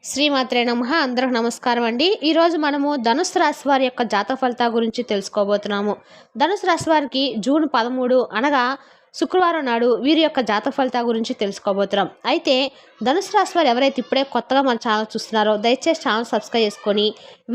శ్రీమాత్రే నమః. అందరికి నమస్కారం అండి. ఈరోజు మనము ధనుసు రాశి వారి యొక్క జాతక ఫలితాల గురించి తెలుసుకోబోతున్నాము. ధనుసు రాశి వారికి జూన్ 13 అనగా శుక్రవారం నాడు వీరి యొక్క జాతక ఫలితాల గురించి తెలుసుకోబోతున్నాం. అయితే ధనుసు రాశి వారు ఎవరైతే ఇప్పుడే కొత్తగా మన ఛానల్ చూస్తున్నారో దయచేసి ఛానల్ సబ్స్క్రైబ్ చేసుకొని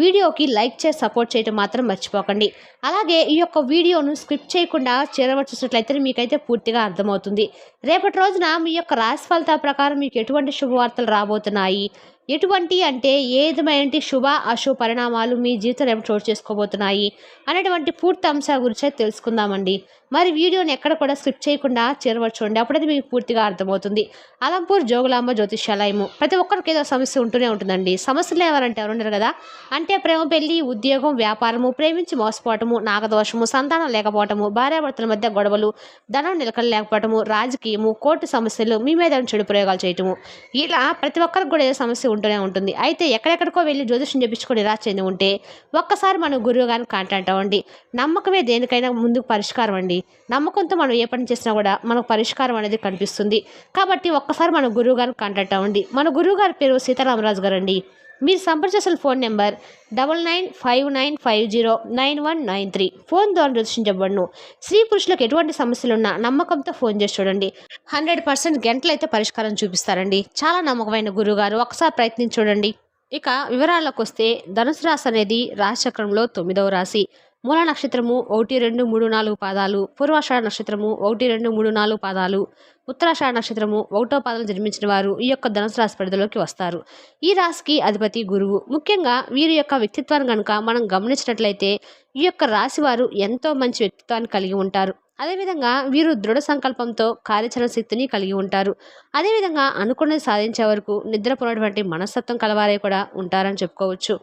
వీడియోకి లైక్ చేసి సపోర్ట్ చేయడం మాత్రం మర్చిపోకండి. అలాగే ఈ యొక్క వీడియోను స్కిప్ చేయకుండా చివరి చూసినట్లయితే మీకైతే పూర్తిగా అర్థమవుతుంది. రేపటి రోజున మీ యొక్క రాశి ఫలితాల ప్రకారం మీకు ఎటువంటి శుభవార్తలు రాబోతున్నాయి, ఎటువంటి అంటే ఏ విధమైన శుభ అశుభ పరిణామాలు మీ జీవితంలో ఏమి చోటు చేసుకోబోతున్నాయి అనేటువంటి పూర్తి అంశాల గురించి తెలుసుకుందామండి. మరి వీడియోని ఎక్కడ కూడా స్కిప్ చేయకుండా చివరి చూడండి, అప్పుడైతే మీకు పూర్తిగా అర్థమవుతుంది. అలంపూర్ జోగులాంబ జ్యోతిష్యాలయము ప్రతి ఒక్కరికి ఏదో సమస్య ఉంటూనే ఉంటుందండి. సమస్యలు ఎవరంటే ఎవరున్నారు కదా, అంటే ప్రేమ, పెళ్లి, ఉద్యోగం, వ్యాపారము, ప్రేమించి మోసపోవటము, నాగదోషము, సంతానం లేకపోవటము, భార్యాభర్తల మధ్య గొడవలు, ధనం నిలకడ లేకపోవటము, రాజకీయము, కోర్టు సమస్యలు, మీ మీద చెడు ప్రయోగాలు చేయటము, ఇలా ప్రతి ఒక్కరికి కూడా ఏదో సమస్య ఉంటూనే ఉంటుంది. అయితే ఎక్కడెక్కడికో వెళ్ళి జ్యోతిషం చేపించుకొని నిరాశ చెంది ఉంటే ఒక్కసారి మనం గురువు గారిని కాంటాక్ట్ అవ్వండి. నమ్మకమే దేనికైనా ముందుకు పరిష్కారం అండి. నమ్మకంతో మనం ఏ పని చేసినా కూడా మనకు పరిష్కారం అనేది కనిపిస్తుంది. కాబట్టి ఒక్కసారి మన గురువు గారిని కాంటాక్ట్ అవ్వండి. మన గురువు గారి పేరు సీతారామరాజు గారు అండి. మీరు సంప్రదించాల్సిన ఫోన్ నెంబర్ 9959509193. ఫోన్ ద్వారా జ్యోతిషించబడును. స్త్రీ పురుషులకు ఎటువంటి సమస్యలున్నా నమ్మకంతో ఫోన్ చేసి చూడండి. 100% గంటలు అయితే పరిష్కారం చూపిస్తారండి. చాలా నమ్మకమైన గురువుగారు, ఒకసారి ప్రయత్నించి చూడండి. ఇక వివరాల్లోకి వస్తే ధనుసు రాశి అనేది రాశిచక్రంలో 9వ రాశి. మూల నక్షత్రము 1, 2, 3, 4 పాదాలు, పూర్వాషాఢ నక్షత్రము 1, 2, 3, 4 పాదాలు, ఉత్తరాషాఢ నక్షత్రము 1వ పాదం జన్మించిన వారు ఈ యొక్క ధనుసు రాశి పరిధిలోకి వస్తారు. ఈ రాశికి అధిపతి గురువు. ముఖ్యంగా వీరి యొక్క వ్యక్తిత్వాన్ని కనుక మనం గమనించినట్లయితే ఈ యొక్క రాశి వారు ఎంతో మంచి వ్యక్తిత్వాన్ని కలిగి ఉంటారు. అదేవిధంగా వీరు దృఢ సంకల్పంతో కార్యాచరణ శక్తిని కలిగి ఉంటారు. అదేవిధంగా అనుకున్నది సాధించే వరకు నిద్రపోయినటువంటి మనస్తత్వం కలవారే కూడా ఉంటారని చెప్పుకోవచ్చు.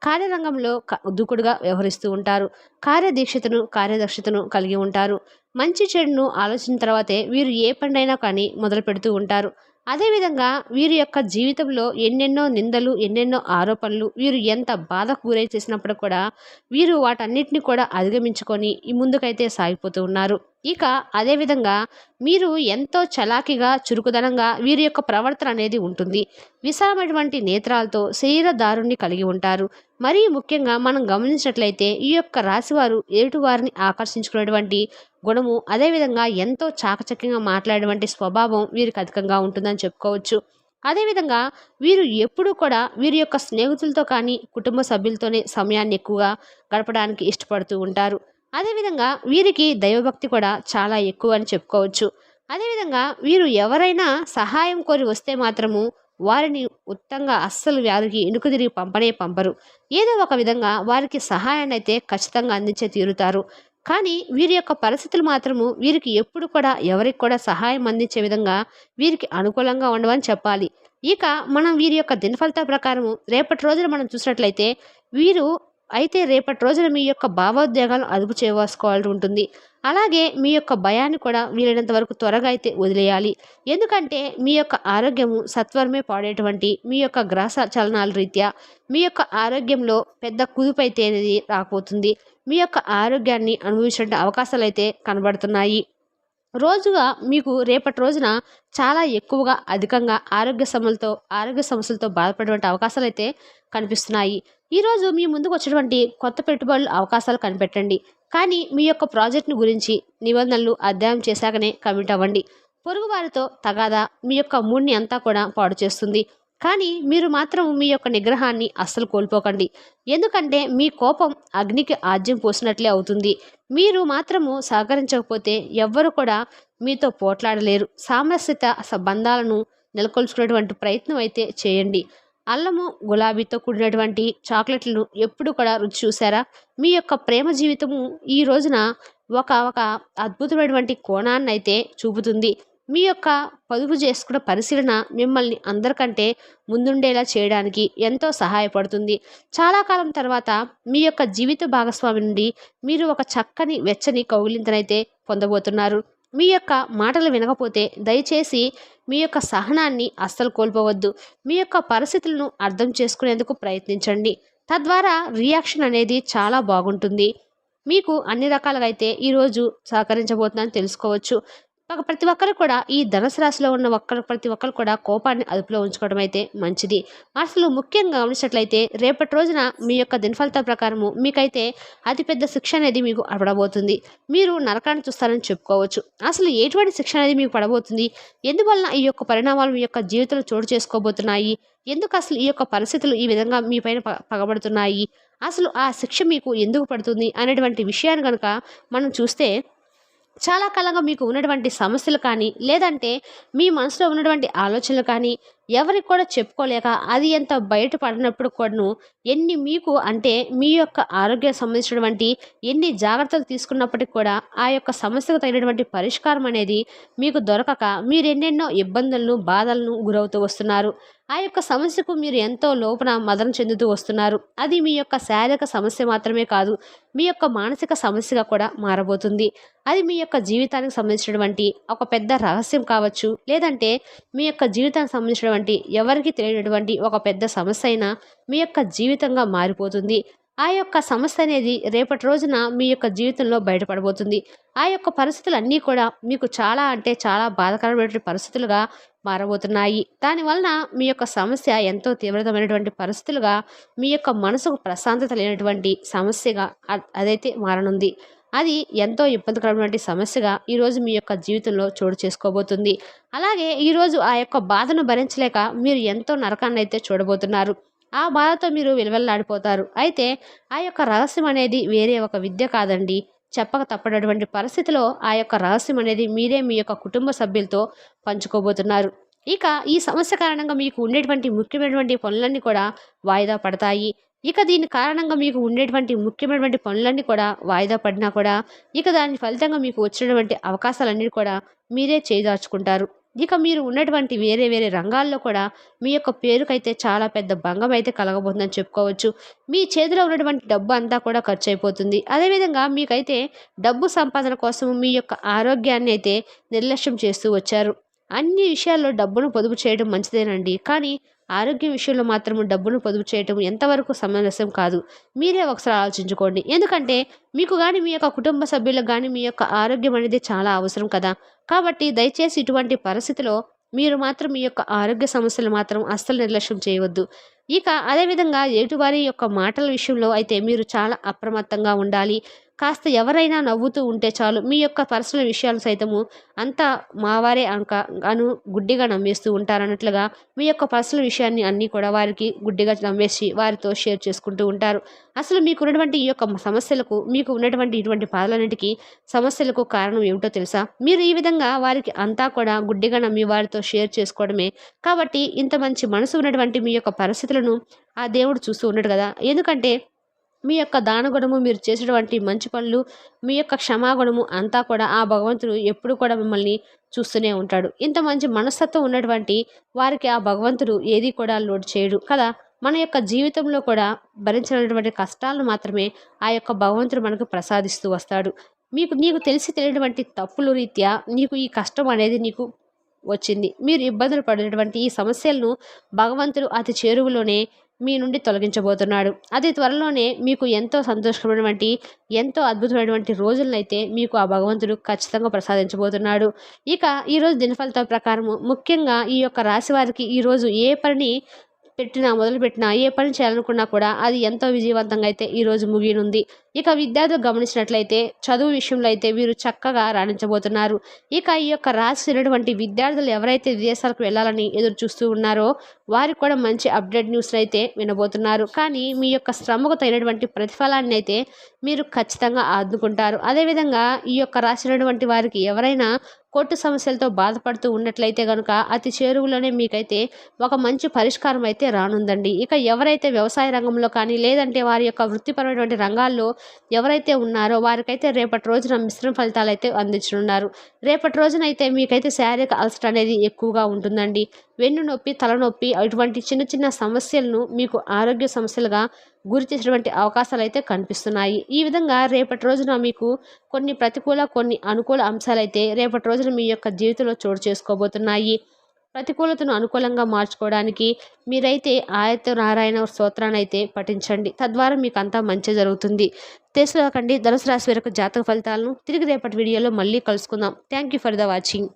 కార్యరంగంలో దూకుడుగా వ్యవహరిస్తూ ఉంటారు. కార్యదక్షతను కలిగి ఉంటారు. మంచి చెడును ఆలోచించిన తర్వాతే వీరు ఏ పనైనా కానీ మొదలు పెడుతూ ఉంటారు. అదేవిధంగా వీరి యొక్క జీవితంలో ఎన్నెన్నో నిందలు, ఎన్నెన్నో ఆరోపణలు, వీరు ఎంత బాధకు గురై చేసినప్పుడు కూడా వీరు వాటన్నిటిని కూడా అధిగమించుకొని ఈ ముందుకైతే సాగిపోతూ ఉన్నారు. ఇక అదేవిధంగా మీరు ఎంతో చలాకీగా, చురుకుదనంగా వీరి యొక్క ప్రవర్తన అనేది ఉంటుంది. విశాలమైనటువంటి నేత్రాలతో శరీర దారుణ్ణి కలిగి ఉంటారు. మరీ ముఖ్యంగా మనం గమనించినట్లయితే ఈ యొక్క రాశివారు ఎదుటి వారిని ఆకర్షించుకునేటువంటి గుణము, అదేవిధంగా ఎంతో చాకచక్యంగా మాట్లాడేటువంటి స్వభావం వీరికి అధికంగా ఉంటుందని చెప్పుకోవచ్చు. అదేవిధంగా వీరు ఎప్పుడూ కూడా వీరి యొక్క స్నేహితులతో కానీ కుటుంబ సభ్యులతోనే సమయాన్ని ఎక్కువగా గడపడానికి ఇష్టపడుతూ ఉంటారు. అదేవిధంగా వీరికి దైవభక్తి కూడా చాలా ఎక్కువ అని చెప్పుకోవచ్చు. అదేవిధంగా వీరు ఎవరైనా సహాయం కోరి వస్తే మాత్రము వారిని ఉత్తంగా అస్సలు వారికి ఎనుక తిరిగి పంపరు. ఏదో ఒక విధంగా వారికి సహాయాన్ని అయితే ఖచ్చితంగా అందించే తీరుతారు. కానీ వీరి యొక్క పరిస్థితులు మాత్రము వీరికి ఎప్పుడు కూడా ఎవరికి కూడా సహాయం అందించే విధంగా వీరికి అనుకూలంగా ఉండవని చెప్పాలి. ఇక మనం వీరి యొక్క దినఫలితాల ప్రకారము రేపటి రోజున మనం చూసినట్లయితే వీరు రేపటి రోజున మీ యొక్క భావోద్వేగాలను అదుపు చేసుకోవాల్సి ఉంటుంది. అలాగే మీ యొక్క భయాన్ని కూడా వీలైనంత వరకు త్వరగా అయితే వదిలేయాలి. ఎందుకంటే మీ యొక్క ఆరోగ్యము సత్వరమే పాడేటువంటి మీ యొక్క గ్రహ చలనాల రీత్యా మీ యొక్క ఆరోగ్యంలో పెద్ద కుదుపు అయితే అనేది రాకపోతుంది. మీ యొక్క ఆరోగ్యాన్ని అనుభవించే అవకాశాలు అయితే కనబడుతున్నాయి. రోజుగా మీకు రేపటి రోజున చాలా ఎక్కువగా అధికంగా ఆరోగ్య సమస్యలతో బాధపడేటువంటి అవకాశాలు అయితే కనిపిస్తున్నాయి. ఈరోజు మీ ముందుకు వచ్చినటువంటి కొత్త పెట్టుబడులు అవకాశాలు కనిపెట్టండి. కానీ మీ యొక్క ప్రాజెక్టును గురించి నిబంధనలు అధ్యయనం చేశాకనే కమిట్ అవ్వండి. పొరుగు వారితో తగాదా మీ యొక్క మూడ్ని అంతా కూడా పాడు చేస్తుంది. కానీ మీరు మాత్రం మీ యొక్క నిగ్రహాన్ని అస్సలు కోల్పోకండి. ఎందుకంటే మీ కోపం అగ్నికి ఆజ్యం పోసినట్లే అవుతుంది. మీరు మాత్రము సహకరించకపోతే ఎవ్వరు కూడా మీతో పోట్లాడలేరు. సామరస్యత బంధాలను నెలకొల్చుకునేటువంటి ప్రయత్నం అయితే చేయండి. అల్లము, గులాబీతో కూడినటువంటి చాక్లెట్లను ఎప్పుడు కూడా రుచి చూసారా? మీ యొక్క ప్రేమ జీవితము ఈ రోజున ఒక అద్భుతమైనటువంటి కోణాన్ని అయితే చూపుతుంది. మీ యొక్క పొదుపు చేసుకున్న పరిశీలన మిమ్మల్ని అందరికంటే ముందుండేలా చేయడానికి ఎంతో సహాయపడుతుంది. చాలా కాలం తర్వాత మీ యొక్క జీవిత భాగస్వామి నుండి మీరు ఒక చక్కని వెచ్చని కౌగిలింతనైతే పొందబోతున్నారు. మీ యొక్క మాటలు వినకపోతే దయచేసి మీ యొక్క సహనాన్ని అస్సలు కోల్పోవద్దు. మీ యొక్క పరిస్థితులను అర్థం చేసుకునేందుకు ప్రయత్నించండి. తద్వారా రియాక్షన్ అనేది చాలా బాగుంటుంది. మీకు అన్ని రకాలుగా అయితే ఈరోజు సహకరించబోతుందని తెలుసుకోవచ్చు. ప్రతి ఒక్కరు కూడా ఈ ధనుసు రాశిలో ఉన్న ప్రతి ఒక్కరు కూడా కోపాన్ని అదుపులో ఉంచుకోవడం అయితే మంచిది. అసలు ముఖ్యంగా గమనించినట్లయితే రేపటి రోజున మీ యొక్క దినఫలితాల ప్రకారము మీకైతే అతిపెద్ద శిక్ష అనేది మీకు పడబోతుంది. మీరు నరకాన్ని చూస్తారని చెప్పుకోవచ్చు. అసలు ఎటువంటి శిక్ష అనేది మీకు పడబోతుంది? ఎందువలన ఈ యొక్క పరిణామాలు మీ యొక్క జీవితంలో చోటు చేసుకోబోతున్నాయి? ఎందుకు అసలు ఈ యొక్క పరిస్థితులు ఈ విధంగా మీ పైన పగబడుతున్నాయి? అసలు ఆ శిక్ష మీకు ఎందుకు పడుతుంది అనేటువంటి విషయాన్ని కనుక మనం చూస్తే, చాలా కాలంగా మీకు ఉన్నటువంటి సమస్యలు కానీ, లేదంటే మీ మనసులో ఉన్నటువంటి ఆలోచనలు కానీ, ఎవరికి కూడా చెప్పుకోలేక అది ఎంత బయట పడినప్పుడు కూడాను ఎన్ని మీకు అంటే మీ యొక్క ఆరోగ్యానికి సంబంధించినటువంటి ఎన్ని జాగ్రత్తలు తీసుకున్నప్పటికి కూడా ఆ యొక్క సమస్యకు తగినటువంటి పరిష్కారం అనేది మీకు దొరకక మీరు ఎన్నెన్నో ఇబ్బందులను, బాధలను గురవుతూ వస్తున్నారు. ఆ యొక్క సమస్యకు మీరు ఎంతో లోపల మదన చెందుతూ వస్తున్నారు. అది మీ యొక్క శారీరక సమస్య మాత్రమే కాదు, మీ యొక్క మానసిక సమస్యగా కూడా మారబోతుంది. అది మీ యొక్క జీవితానికి సంబంధించినటువంటి ఒక పెద్ద రహస్యం కావచ్చు, లేదంటే మీ యొక్క జీవితానికి సంబంధించినటువంటి ఎవరికి తెలియనటువంటి ఒక పెద్ద సమస్య అయినా మీ యొక్క జీవితంగా మారిపోతుంది. ఆ యొక్క సమస్య అనేది రేపటి రోజున మీ యొక్క జీవితంలో బయటపడబోతుంది. ఆ యొక్క పరిస్థితులన్నీ కూడా మీకు చాలా అంటే చాలా బాధాకరమైనటువంటి పరిస్థితులుగా మారబోతున్నాయి. దానివలన మీ యొక్క సమస్య ఎంతో తీవ్రతమైనటువంటి పరిస్థితులుగా, మీ యొక్క మనసుకు ప్రశాంతత లేనటువంటి సమస్యగా అదైతే మారనుంది. అది ఎంతో ఇబ్బందికరమైనటువంటి సమస్యగా ఈరోజు మీ యొక్క జీవితంలో చోటు చేసుకోబోతుంది. అలాగే ఈరోజు ఆ యొక్క బాధను భరించలేక మీరు ఎంతో నరకాన్ని అయితే చూడబోతున్నారు. ఆ బాధతో మీరు విలువెల్లాడిపోతారు. అయితే ఆ యొక్క రహస్యం అనేది వేరే ఒక విద్య కాదండి. చెప్పక తప్పనటువంటి పరిస్థితిలో ఆ యొక్క రహస్యం అనేది మీరే మీ యొక్క కుటుంబ సభ్యులతో పంచుకోబోతున్నారు. ఇక ఈ సమస్య కారణంగా మీకు ఉండేటువంటి ముఖ్యమైనటువంటి పనులన్నీ కూడా వాయిదా పడతాయి. ఇక దీని కారణంగా మీకు ఉండేటువంటి ముఖ్యమైనటువంటి పనులన్నీ కూడా వాయిదా పడినా కూడా ఇక దాని ఫలితంగా మీకు వచ్చినటువంటి అవకాశాలన్నీ కూడా మీరే చేజార్చుకుంటారు. ఇక మీరు ఉన్నటువంటి వేరే వేరే రంగాల్లో కూడా మీ యొక్క పేరుకైతే చాలా పెద్ద భంగం అయితే కలగబోతుందని చెప్పుకోవచ్చు. మీ చేతిలో ఉన్నటువంటి డబ్బు అంతా కూడా ఖర్చు అయిపోతుంది. అదేవిధంగా మీకైతే డబ్బు సంపాదన కోసం మీ యొక్క ఆరోగ్యాన్ని అయితే నిర్లక్ష్యం చేస్తూ వచ్చారు. అన్ని విషయాల్లో డబ్బును పొదుపు చేయడం మంచిదేనండి, కానీ ఆరోగ్యం విషయంలో మాత్రం డబ్బును పొదుపు చేయటం ఎంతవరకు సమంజసం కాదు. మీరే ఒకసారి ఆలోచించుకోండి. ఎందుకంటే మీకు కానీ మీ యొక్క కుటుంబ సభ్యులకు కానీ మీ యొక్క ఆరోగ్యం అనేది చాలా అవసరం కదా. కాబట్టి దయచేసి ఇటువంటి పరిస్థితిలో మీరు మాత్రం మీ యొక్క ఆరోగ్య సమస్యలు మాత్రం అస్సలు నిర్లక్ష్యం చేయవద్దు. ఇక అదేవిధంగా ఎదుటివారి యొక్క మాటల విషయంలో అయితే మీరు చాలా అప్రమత్తంగా ఉండాలి. కాస్త ఎవరైనా నవ్వుతూ ఉంటే చాలు మీ యొక్క పర్సనల్ విషయాలు సైతము అంతా మావారే అను గుడ్డిగా నమ్మేస్తూ ఉంటారన్నట్లుగా మీ యొక్క పర్సనల్ విషయాన్ని అన్నీ కూడా వారికి గుడ్డిగా నమ్మేసి వారితో షేర్ చేసుకుంటూ ఉంటారు. అసలు మీకు ఉన్నటువంటి ఈ యొక్క సమస్యలకు, మీకు ఉన్నటువంటి ఇటువంటి బాధలన్నిటికీ సమస్యలకు కారణం ఏమిటో తెలుసా? మీరు ఈ విధంగా వారికి అంతా కూడా గుడ్డిగా నమ్మి వారితో షేర్ చేసుకోవడమే. కాబట్టి ఇంత మంచి మనసు ఉన్నటువంటి మీ యొక్క పరిస్థితులను ఆ దేవుడు చూస్తూ ఉన్నాడు కదా. ఎందుకంటే మీ యొక్క దానగుణము, మీరు చేసేటువంటి మంచి పనులు, మీ యొక్క క్షమాగుణము అంతా కూడా ఆ భగవంతుడు ఎప్పుడు కూడా మిమ్మల్ని చూస్తూనే ఉంటాడు. ఇంత మంచి మనస్తత్వం ఉన్నటువంటి వారికి ఆ భగవంతుడు ఏది కూడా లోటు చేయడు కదా. మన యొక్క జీవితంలో కూడా భరించినటువంటి కష్టాలను మాత్రమే ఆ యొక్క భగవంతుడు మనకు ప్రసాదిస్తూ వస్తాడు. నీకు తెలిసి తెలియనటువంటి తప్పులు రీత్యా నీకు ఈ కష్టం అనేది నీకు వచ్చింది. మీరు ఇబ్బందులు పడినటువంటి ఈ సమస్యలను భగవంతుడు అతి చేరువలోనే మీ నుండి తొలగించబోతున్నాడు. అతి త్వరలోనే మీకు ఎంతో సంతోషకరమైనటువంటి, ఎంతో అద్భుతమైనటువంటి రోజులనైతే మీకు ఆ భగవంతుడు ఖచ్చితంగా ప్రసాదించబోతున్నాడు. ఇక ఈరోజు దినఫలితాల ప్రకారము ముఖ్యంగా ఈ యొక్క రాశి వారికి ఈరోజు ఏ పని మొదలుపెట్టినా, ఏ పని చేయాలనుకున్నా కూడా అది ఎంతో విజయవంతంగా అయితే ఈరోజు ముగియనుంది. ఇక విద్యార్థులు గమనించినట్లయితే చదువు విషయంలో అయితే వీరు చక్కగా రాణించబోతున్నారు. ఇక ఈ యొక్క రాసినటువంటి విద్యార్థులు ఎవరైతే విదేశాలకు వెళ్ళాలని ఎదురు చూస్తూ ఉన్నారో వారికి కూడా మంచి అప్డేట్ న్యూస్ అయితే వినబోతున్నారు. కానీ మీ యొక్క శ్రమకు తగినటువంటి ప్రతిఫలాన్ని అయితే మీరు ఖచ్చితంగా అందుకుంటారు. అదేవిధంగా ఈ యొక్క రాసినటువంటి వారికి ఎవరైనా కోర్టు సమస్యలతో బాధపడుతూ ఉన్నట్లయితే కనుక అతి చేరువలోనే మీకైతే ఒక మంచి పరిష్కారం అయితే రానుందండి. ఇక ఎవరైతే వ్యవసాయ రంగంలో కానీ, లేదంటే వారి యొక్క వృత్తిపరమైనటువంటి రంగాల్లో ఎవరైతే ఉన్నారో వారికైతే రేపటి రోజున మిశ్రమ ఫలితాలు అయితే అందించనున్నారు. రేపటి రోజునైతే మీకైతే శారీరక అలసట అనేది ఎక్కువగా ఉంటుందండి. వెన్ను నొప్పి, తలనొప్పి అటువంటి చిన్న చిన్న సమస్యలను మీకు ఆరోగ్య సమస్యలుగా గురి చేసేటువంటి అవకాశాలు అయితే కనిపిస్తున్నాయి. ఈ విధంగా రేపటి రోజున మీకు కొన్ని ప్రతికూల, కొన్ని అనుకూల అంశాలైతే రేపటి రోజున మీ యొక్క జీవితంలో చోటు చేసుకోబోతున్నాయి. ప్రతికూలతను అనుకూలంగా మార్చుకోవడానికి మీరైతే ఆయత నారాయణ స్తోత్రాన్ని అయితే పఠించండి. తద్వారా మీకు అంతా మంచి జరుగుతుంది. తెలుసుకోకండి ధనుసు రాశి వారి యొక్క జాతక ఫలితాలను తిరిగి రేపటి వీడియోలో మళ్ళీ కలుసుకుందాం. Thank you for the watching.